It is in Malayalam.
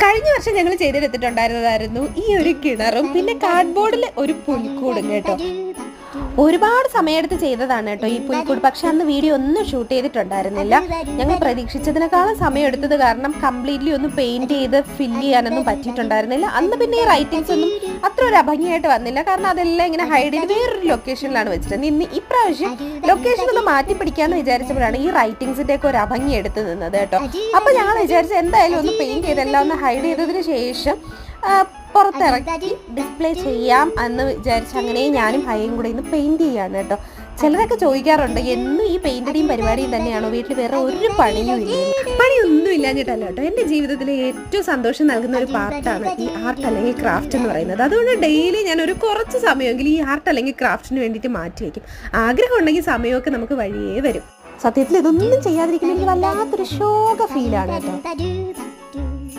കഴിഞ്ഞ വർഷം ഞങ്ങൾ ചെയ്തെടുത്തിട്ടുണ്ടായിരുന്നതായിരുന്നു ഈ ഒരു കിണറും പിന്നെ കാർഡ്ബോർഡിൽ ഒരു പുൽക്കൂടും കേട്ടോ. ഒരുപാട് സമയമെടുത്ത് ചെയ്തതാണ് കേട്ടോ ഈ പുൽക്കൂട്. പക്ഷെ അന്ന് വീഡിയോ ഒന്നും ഷൂട്ട് ചെയ്തിട്ടുണ്ടായിരുന്നില്ല. ഞങ്ങൾ പ്രതീക്ഷിച്ചതിനേക്കാളും സമയം എടുത്തത് കാരണം കംപ്ലീറ്റ്ലി ഒന്ന് പെയിന്റ് ചെയ്ത് ഫില്ല് ചെയ്യാനൊന്നും പറ്റിയിട്ടുണ്ടായിരുന്നില്ല. അന്ന് പിന്നെ ഈ റൈറ്റിങ്സ് ഒന്നും അത്ര ഒരു അഭംഗിയായിട്ട് വന്നില്ല. കാരണം അതെല്ലാം ഇങ്ങനെ ഹൈഡ് ചെയ്ത് വേറൊരു ലൊക്കേഷനിലാണ് വെച്ചിട്ട് ഇന്ന് ഇപ്രാവശ്യം ലൊക്കേഷൻ ഒന്ന് മാറ്റി പിടിക്കാന്ന് വിചാരിച്ചപ്പോഴാണ് ഈ റൈറ്റിങ്സിന്റെ ഒക്കെ ഒരു അഭംഗി എടുത്ത് നിന്നത് കേട്ടോ. അപ്പൊ ഞങ്ങൾ വിചാരിച്ച എന്തായാലും ഒന്ന് പെയിന്റ് ചെയ്തെല്ലാം ഒന്ന് ഹൈഡ് ചെയ്തതിന് ശേഷം പുറത്തിറക്കി ഡിസ്പ്ലേ ചെയ്യാം എന്ന് വിചാരിച്ച് അങ്ങനെ ഞാനും ഹൈയും കൂടെ ഇന്ന് പെയിന്റ് ചെയ്യാണ് കേട്ടോ. ചിലരൊക്കെ ചോദിക്കാറുണ്ട് എന്നും ഈ പെയിന്റിന്റെയും പരിപാടിയും തന്നെയാണോ, വീട്ടിൽ വേറെ ഒരു പണിയും ഇല്ല? പണിയൊന്നും ഇല്ലാഞ്ഞിട്ടല്ല കേട്ടോ. എൻ്റെ ജീവിതത്തിലെ ഏറ്റവും സന്തോഷം നൽകുന്ന ഒരു പാർട്ടാണ് ഈ ആർട്ട് അല്ലെങ്കിൽ ക്രാഫ്റ്റ് എന്ന് പറയുന്നത്. അതുകൊണ്ട് ഡെയിലി ഞാൻ ഒരു കുറച്ച് സമയമെങ്കിലും ഈ ആർട്ട് അല്ലെങ്കിൽ ക്രാഫ്റ്റിന് വേണ്ടിയിട്ട് മാറ്റി വയ്ക്കും. ആഗ്രഹം ഉണ്ടെങ്കിൽ സമയമൊക്കെ നമുക്ക് വഴിയേ വരും. സത്യത്തിൽ ഇതൊന്നും ചെയ്യാതിരിക്കുന്ന എനിക്ക് വല്ലാത്തൊരു ശോക ഫീലാണ് കേട്ടോ.